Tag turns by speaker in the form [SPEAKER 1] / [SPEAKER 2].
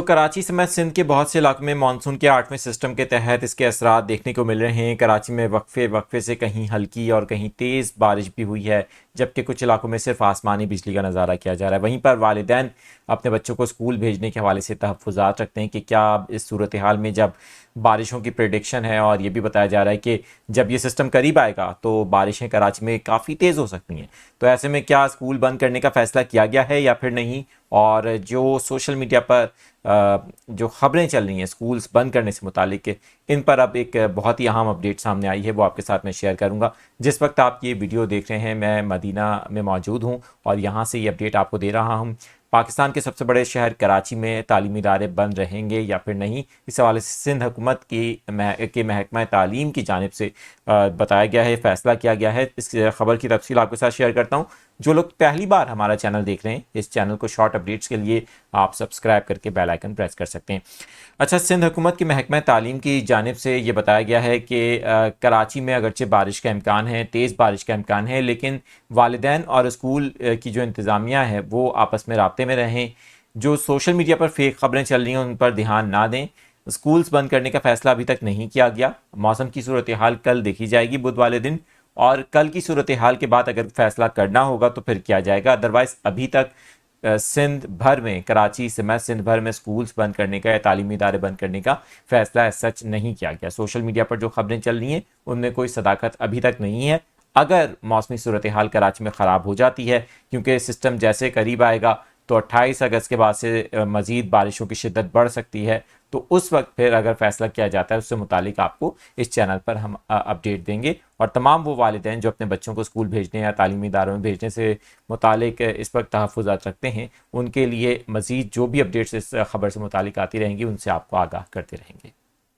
[SPEAKER 1] कराची समेत सिंध के बहुत से इलाकों में मानसून के 8वें सिस्टम के तहत इसके असरात देखने को मिल रहे हैं। कराची में वक्फे वक्फे से कहीं हल्की और कहीं तेज़ बारिश भी हुई है, जबकि कुछ इलाकों में सिर्फ आसमानी बिजली का नज़ारा किया जा रहा है। वहीं पर वालिदैन अपने बच्चों को स्कूल भेजने के हवाले से तहफ़्फ़ुज़ात रखते हैं कि क्या इस सूरत हाल में जब बारिशों की प्रेडिक्शन है और ये भी बताया जा रहा है कि जब ये सिस्टम करीब आएगा तो बारिशें कराची में काफ़ी तेज़ हो सकती हैं। तो ऐसे में क्या स्कूल बंद करने का फ़ैसला किया गया है या फिर नहीं? और जो सोशल मीडिया पर जो ख़बरें चल रही हैं स्कूल्स बंद करने से मुतालिक, इन पर अब एक बहुत ही अहम अपडेट सामने आई है, वो आपके साथ मैं शेयर करूंगा। जिस वक्त आप ये वीडियो देख रहे हैं मैं मदीना में मौजूद हूं और यहाँ से ये अपडेट आपको दे रहा हूं। पाकिस्तान के सबसे बड़े शहर कराची में तालीमी इदारे बंद रहेंगे या फिर नहीं, इस हवाले से सिंध हुकूमत की महकमा तालीम की जानिब से बताया गया है, फ़ैसला किया गया है। इस खबर की तफसील आपके साथ शेयर करता हूँ। जो लोग पहली बार हमारा चैनल देख रहे हैं, इस चैनल को शॉर्ट अपडेट्स के लिए आप सब्सक्राइब करके बेल आइकन प्रेस कर सकते हैं। अच्छा, सिंध हुकूमत की महकमा तालीम की जानिब से ये बताया गया है कि कराची में अगरचे बारिश का इम्कान है, तेज़ बारिश का इम्कान है, लेकिन वालिदैन और स्कूल की जो इंतज़ामिया है वो आपस में राब्ते में रहें। जो सोशल मीडिया पर फेक खबरें चल रही हैं उन पर ध्यान ना दें। स्कूल्स बंद करने का फ़ैसला अभी तक नहीं किया गया। मौसम की सूरत हाल कल देखी जाएगी बुध वाले दिन, और कल की सूरत हाल के बाद अगर फैसला करना होगा तो फिर किया जाएगा। अदरवाइज़ अभी तक सिंध भर में, कराची समेत सिंध भर में स्कूल्स बंद करने का या तालीमी इदारे बंद करने का फैसला सच नहीं किया गया। सोशल मीडिया पर जो खबरें चल रही हैं उनमें कोई सदाकत अभी तक नहीं है। अगर मौसमी सूरत हाल कराची में ख़राब हो जाती है, क्योंकि सिस्टम जैसे करीब आएगा तो 28 अगस्त के बाद से मज़ीद बारिशों की शिद्दत बढ़ सकती है, तो उस वक्त फिर अगर फ़ैसला किया जाता है उससे मुतालिक आपको इस चैनल पर हम अपडेट देंगे। और तमाम वो वालिदैन जो अपने बच्चों को स्कूल भेजने या तालीमी इदारों में भेजने से मुतालिक इस वक्त तहफ़्फ़ुज़ात रखते हैं, उनके लिए मज़ीद जो भी अपडेट्स इस खबर से मुतालिक आती रहेंगी उनसे आपको आगाह करते रहेंगे।